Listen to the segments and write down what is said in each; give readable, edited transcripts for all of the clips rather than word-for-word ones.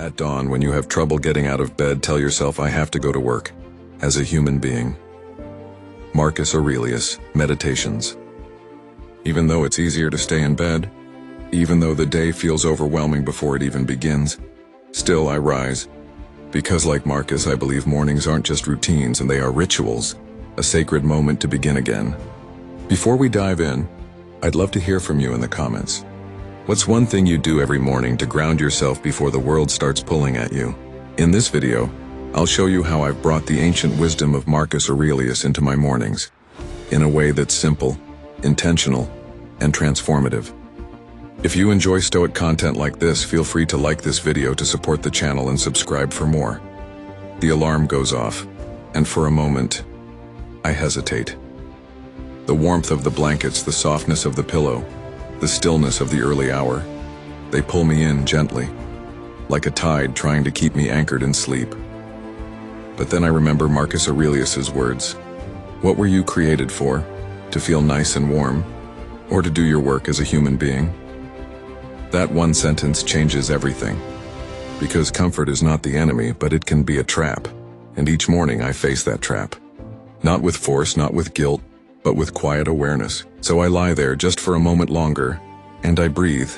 At dawn, when you have trouble getting out of bed, tell yourself, I have to go to work, as a human being. Marcus Aurelius, Meditations. Even though it's easier to stay in bed, even though the day feels overwhelming before it even begins, still I rise. Because like Marcus, I believe mornings aren't just routines, and they are rituals, a sacred moment to begin again. Before we dive in, I'd love to hear from you in the comments. What's one thing you do every morning to ground yourself before the world starts pulling at you? In this video, I'll show you how I've brought the ancient wisdom of Marcus Aurelius into my mornings, in a way that's simple, intentional, and transformative. If you enjoy Stoic content like this, feel free to like this video to support the channel and subscribe for more. The alarm goes off, and for a moment, I hesitate. The warmth of the blankets, the softness of the pillow, the stillness of the early hour, they pull me in gently, like a tide trying to keep me anchored in sleep. But then I remember Marcus Aurelius's words. What were you created for? To feel nice and warm? Or to do your work as a human being? That one sentence changes everything. Because comfort is not the enemy, but it can be a trap. And each morning I face that trap. Not with force, not with guilt, but with quiet awareness. So I lie there just for a moment longer, and I breathe.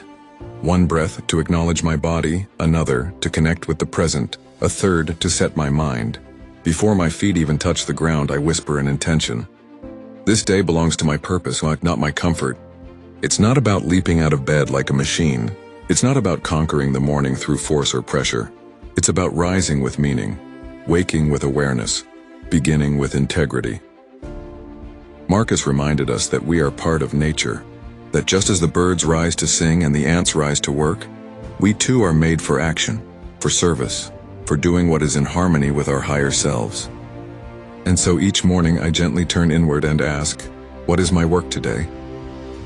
One breath to acknowledge my body, another to connect with the present, a third to set my mind. Before my feet even touch the ground, I whisper an intention. This day belongs to my purpose, not my comfort. It's not about leaping out of bed like a machine. It's not about conquering the morning through force or pressure. It's about rising with meaning, waking with awareness, beginning with integrity. Marcus reminded us that we are part of nature, that just as the birds rise to sing and the ants rise to work, we too are made for action, for service, for doing what is in harmony with our higher selves. And so each morning I gently turn inward and ask, what is my work today?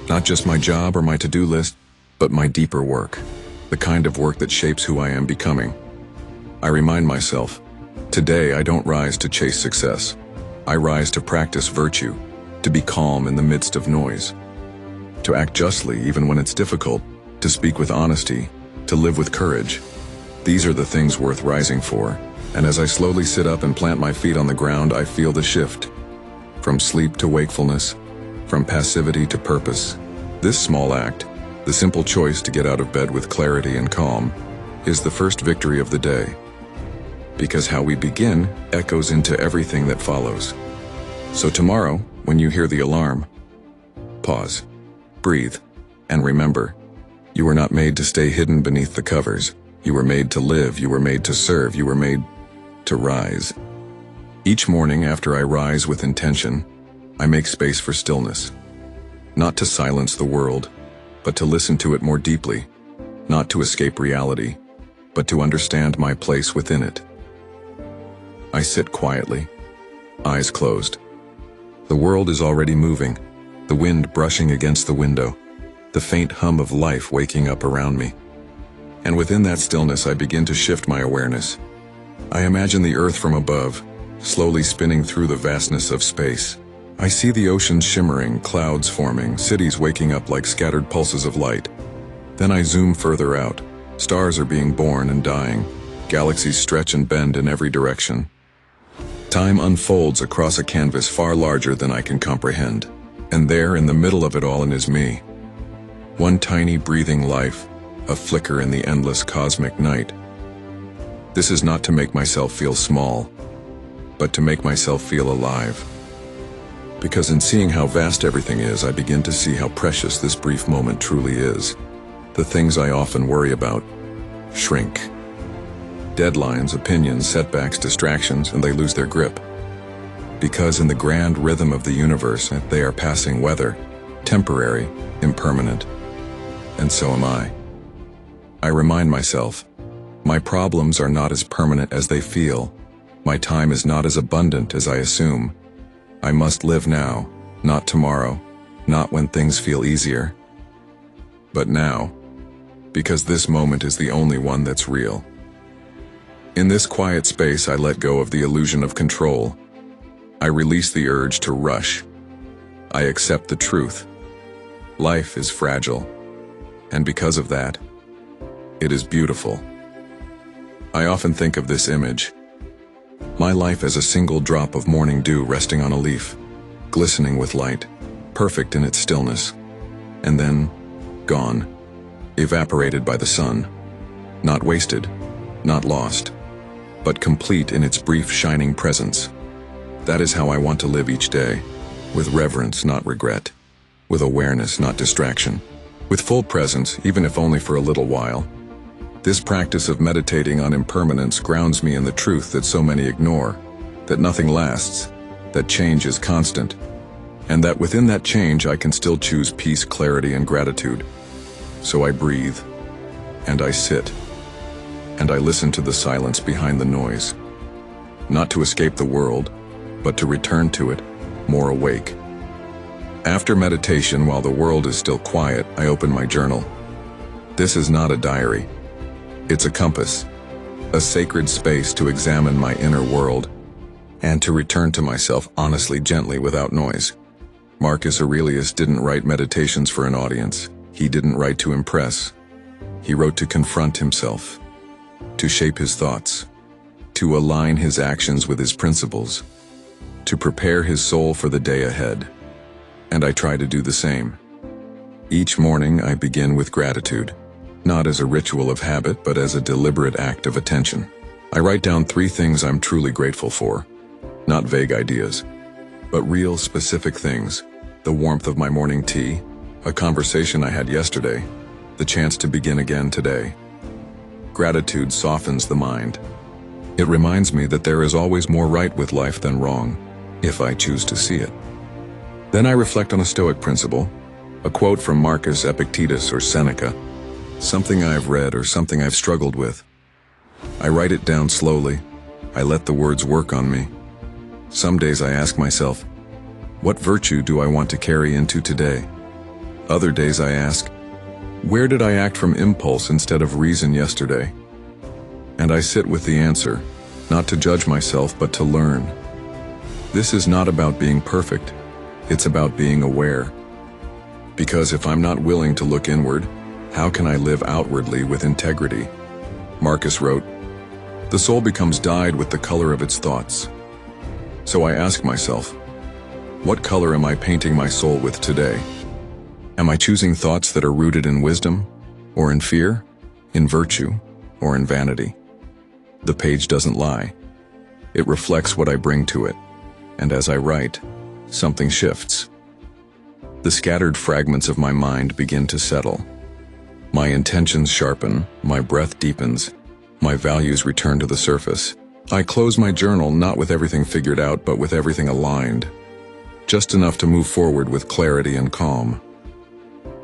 Not just my job or my to-do list, but my deeper work, the kind of work that shapes who I am becoming. I remind myself, today I don't rise to chase success. I rise to practice virtue, to be calm in the midst of noise, to act justly even when it's difficult, to speak with honesty, to live with courage. These are the things worth rising for, and as I slowly sit up and plant my feet on the ground, I feel the shift. From sleep to wakefulness, from passivity to purpose. This small act, the simple choice to get out of bed with clarity and calm, is the first victory of the day. Because how we begin echoes into everything that follows. So tomorrow, when you hear the alarm, pause, breathe, and remember, you were not made to stay hidden beneath the covers. You were made to live, you were made to serve, you were made to rise. Each morning after I rise with intention, I make space for stillness. Not to silence the world, but to listen to it more deeply. Not to escape reality, but to understand my place within it. I sit quietly, eyes closed. The world is already moving, the wind brushing against the window, the faint hum of life waking up around me. And within that stillness I begin to shift my awareness. I imagine the earth from above, slowly spinning through the vastness of space. I see the oceans shimmering, clouds forming, cities waking up like scattered pulses of light. Then I zoom further out. Stars are being born and dying. Galaxies stretch and bend in every direction. Time unfolds across a canvas far larger than I can comprehend. And there, in the middle of it all, is me. One tiny breathing life, a flicker in the endless cosmic night. This is not to make myself feel small, but to make myself feel alive. Because in seeing how vast everything is, I begin to see how precious this brief moment truly is. The things I often worry about shrink. Deadlines, opinions, setbacks, distractions, and they lose their grip. Because in the grand rhythm of the universe, they are passing weather, temporary, impermanent. And so am I. I remind myself, my problems are not as permanent as they feel. My time is not as abundant as I assume. I must live now, not tomorrow, not when things feel easier, but now, because this moment is the only one that's real. In this quiet space, I let go of the illusion of control. I release the urge to rush. I accept the truth. Life is fragile, and because of that, it is beautiful. I often think of this image. My life as a single drop of morning dew resting on a leaf, glistening with light, perfect in its stillness, and then gone, evaporated by the sun, not wasted, not lost, but complete in its brief shining presence. That is how I want to live each day, with reverence, not regret, with awareness, not distraction, with full presence, even if only for a little while. This practice of meditating on impermanence grounds me in the truth that so many ignore, that nothing lasts, that change is constant, and that within that change I can still choose peace, clarity, and gratitude. So I breathe, and I sit, and I listen to the silence behind the noise, not to escape the world, but to return to it, more awake. After meditation, while the world is still quiet, I open my journal. This is not a diary. It's a compass, a sacred space to examine my inner world, and to return to myself honestly, gently, without noise. Marcus Aurelius didn't write meditations for an audience. He didn't write to impress. He wrote to confront himself, to shape his thoughts, to align his actions with his principles, to prepare his soul for the day ahead. And I try to do the same. Each morning I begin with gratitude, not as a ritual of habit, but as a deliberate act of attention. I write down 3 things I'm truly grateful for, not vague ideas, but real specific things: the warmth of my morning tea, a conversation I had yesterday, the chance to begin again today. Gratitude softens the mind. It reminds me that there is always more right with life than wrong, if I choose to see it. Then I reflect on a Stoic principle, a quote from Marcus, Epictetus, or Seneca, something I've read or something I've struggled with. I write it down slowly. I let the words work on me. Some days I ask myself, what virtue do I want to carry into today? Other days I ask, where did I act from impulse instead of reason yesterday? And I sit with the answer, not to judge myself, but to learn. This is not about being perfect. It's about being aware. Because if I'm not willing to look inward, how can I live outwardly with integrity? Marcus wrote, "The soul becomes dyed with the color of its thoughts." So I ask myself, what color am I painting my soul with today? Am I choosing thoughts that are rooted in wisdom, or in fear, in virtue, or in vanity? The page doesn't lie. It reflects what I bring to it, and as I write, something shifts. The scattered fragments of my mind begin to settle. My intentions sharpen, my breath deepens, my values return to the surface. I close my journal not with everything figured out, but with everything aligned, just enough to move forward with clarity and calm.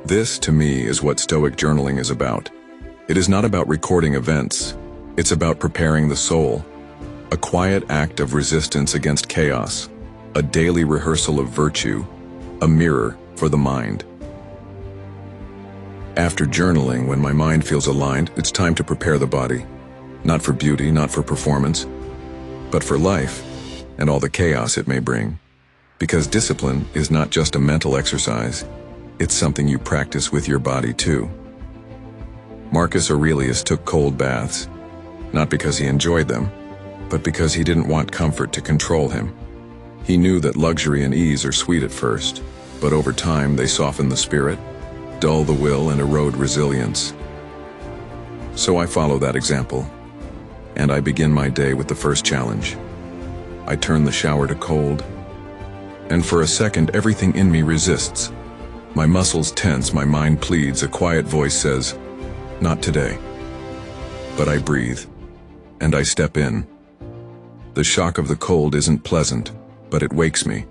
This, to me, is what Stoic journaling is about. It is not about recording events. It's about preparing the soul, a quiet act of resistance against chaos, a daily rehearsal of virtue, a mirror for the mind. After journaling, when my mind feels aligned, it's time to prepare the body, not for beauty, not for performance, but for life and all the chaos it may bring. Because discipline is not just a mental exercise, it's something you practice with your body too. Marcus Aurelius took cold baths, not because he enjoyed them, but because he didn't want comfort to control him. He knew that luxury and ease are sweet at first, but over time they soften the spirit, dull the will, and erode resilience. So I follow that example, and I begin my day with the first challenge. I turn the shower to cold, and for a second everything in me resists. My muscles tense, my mind pleads, a quiet voice says, "Not today." But I breathe, and I step in. The shock of the cold isn't pleasant, but it wakes me,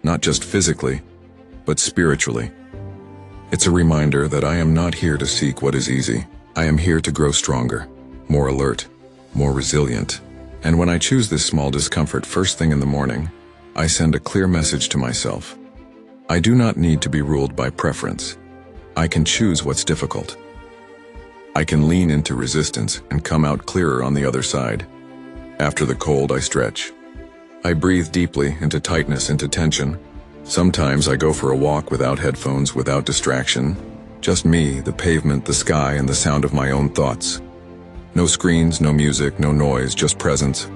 not just physically, but spiritually. It's a reminder that I am not here to seek what is easy. I am here to grow stronger, more alert, more resilient. And when I choose this small discomfort first thing in the morning, I send a clear message to myself. I do not need to be ruled by preference. I can choose what's difficult. I can lean into resistance and come out clearer on the other side. After the cold, I stretch. I breathe deeply, into tightness, into tension. Sometimes I go for a walk without headphones, without distraction. Just me, the pavement, the sky, and the sound of my own thoughts. No screens, no music, no noise, just presence.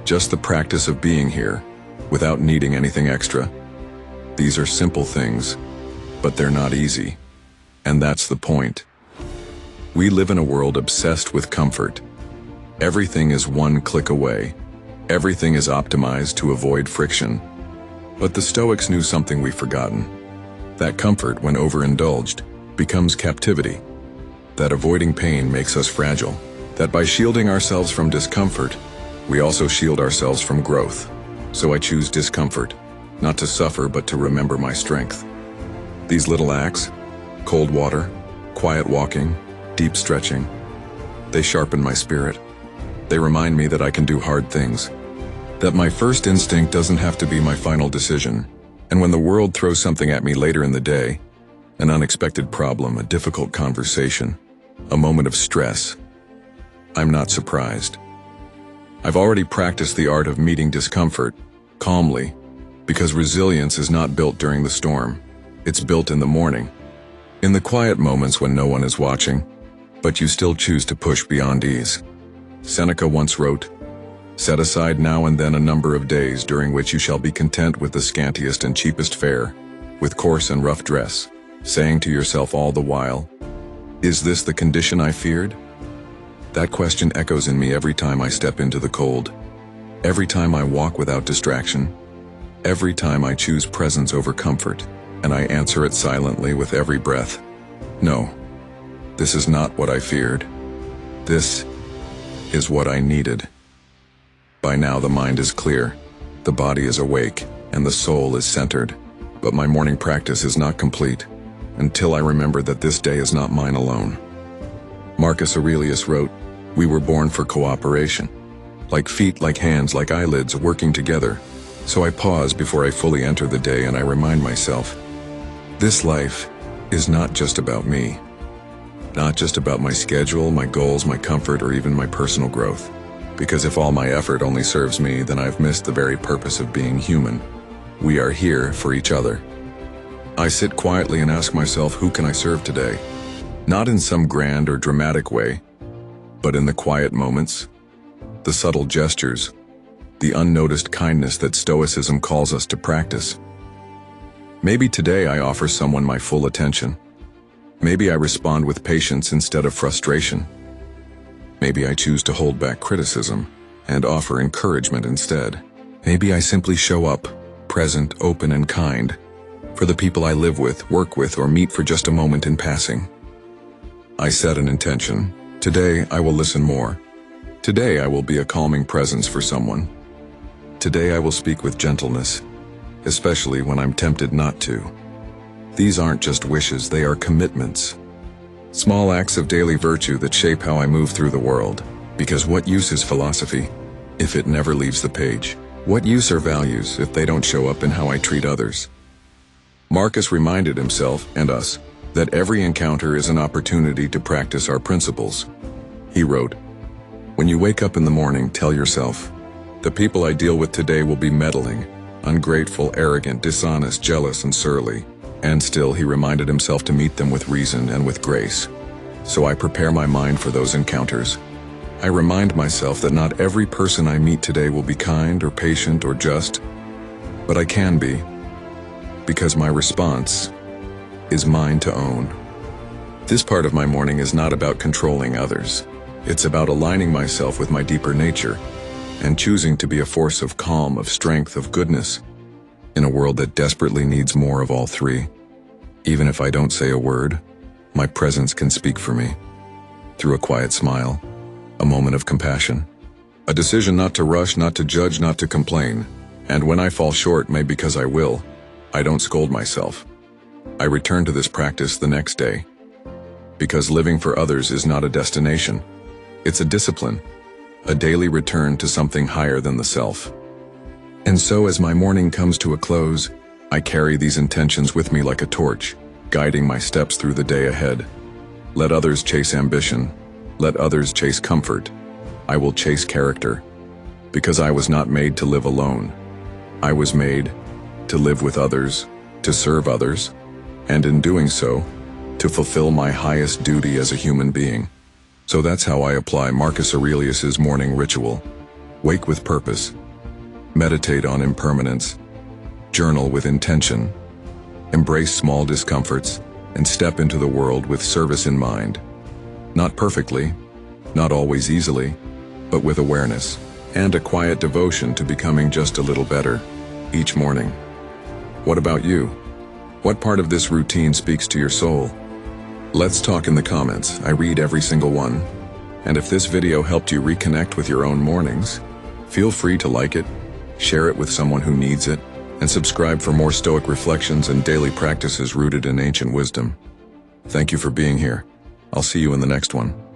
Just the practice of being here, without needing anything extra. These are simple things, but they're not easy. And that's the point. We live in a world obsessed with comfort. Everything is one click away. Everything is optimized to avoid friction. But the Stoics knew something we've forgotten. That comfort, when overindulged, becomes captivity. That avoiding pain makes us fragile. That by shielding ourselves from discomfort, we also shield ourselves from growth. So I choose discomfort, not to suffer but to remember my strength. These little acts, cold water, quiet walking, deep stretching, they sharpen my spirit. They remind me that I can do hard things. That my first instinct doesn't have to be my final decision. And when the world throws something at me later in the day, an unexpected problem, a difficult conversation, a moment of stress, I'm not surprised. I've already practiced the art of meeting discomfort calmly, because resilience is not built during the storm. It's built in the morning, in the quiet moments when no one is watching, but you still choose to push beyond ease. Seneca once wrote, "Set aside now and then a number of days during which you shall be content with the scantiest and cheapest fare, with coarse and rough dress, saying to yourself all the while, 'Is this the condition I feared?'" That question echoes in me every time I step into the cold, every time I walk without distraction, every time I choose presence over comfort, and I answer it silently with every breath. No, this is not what I feared. This is what I needed. By now the mind is clear, the body is awake, and the soul is centered. But my morning practice is not complete until I remember that this day is not mine alone. Marcus Aurelius wrote, "We were born for cooperation, like feet, like hands, like eyelids working together." So I pause before I fully enter the day and I remind myself, this life is not just about me, not just about my schedule, my goals, my comfort, or even my personal growth. Because if all my effort only serves me, then I've missed the very purpose of being human. We are here for each other. I sit quietly and ask myself, who can I serve today? Not in some grand or dramatic way, but in the quiet moments, the subtle gestures, the unnoticed kindness that Stoicism calls us to practice. Maybe today I offer someone my full attention. Maybe I respond with patience instead of frustration. Maybe I choose to hold back criticism and offer encouragement instead. Maybe I simply show up, present, open, and kind, for the people I live with, work with, or meet for just a moment in passing. I set an intention. Today I will listen more. Today I will be a calming presence for someone. Today I will speak with gentleness, especially when I'm tempted not to. These aren't just wishes, they are commitments. Small acts of daily virtue that shape how I move through the world. Because what use is philosophy if it never leaves the page? What use are values if they don't show up in how I treat others? Marcus reminded himself, and us, that every encounter is an opportunity to practice our principles. He wrote, "When you wake up in the morning, tell yourself, the people I deal with today will be meddling, ungrateful, arrogant, dishonest, jealous, and surly." And still he reminded himself to meet them with reason and with grace. So I prepare my mind for those encounters. I remind myself that not every person I meet today will be kind or patient or just, but I can be, because my response is mine to own. This part of my morning is not about controlling others. It's about aligning myself with my deeper nature and choosing to be a force of calm, of strength, of goodness, in a world that desperately needs more of all three. Even if I don't say a word, my presence can speak for me. Through a quiet smile, a moment of compassion, a decision not to rush, not to judge, not to complain. And when I fall short, maybe because I will, I don't scold myself. I return to this practice the next day. Because living for others is not a destination. It's a discipline, a daily return to something higher than the self. And so as my morning comes to a close, I carry these intentions with me like a torch, guiding my steps through the day ahead. Let others chase ambition. Let others chase comfort. I will chase character. Because I was not made to live alone. I was made to live with others, to serve others, and in doing so, to fulfill my highest duty as a human being. So that's how I apply Marcus Aurelius's morning ritual. Wake with purpose. Meditate on impermanence. Journal with intention. Embrace small discomforts and step into the world with service in mind. Not perfectly, not always easily, but with awareness and a quiet devotion to becoming just a little better each morning. What about you? What part of this routine speaks to your soul? Let's talk in the comments. I read every single one. And if this video helped you reconnect with your own mornings, feel free to like it, share it with someone who needs it, and subscribe for more Stoic reflections and daily practices rooted in ancient wisdom. Thank you for being here. I'll see you in the next one.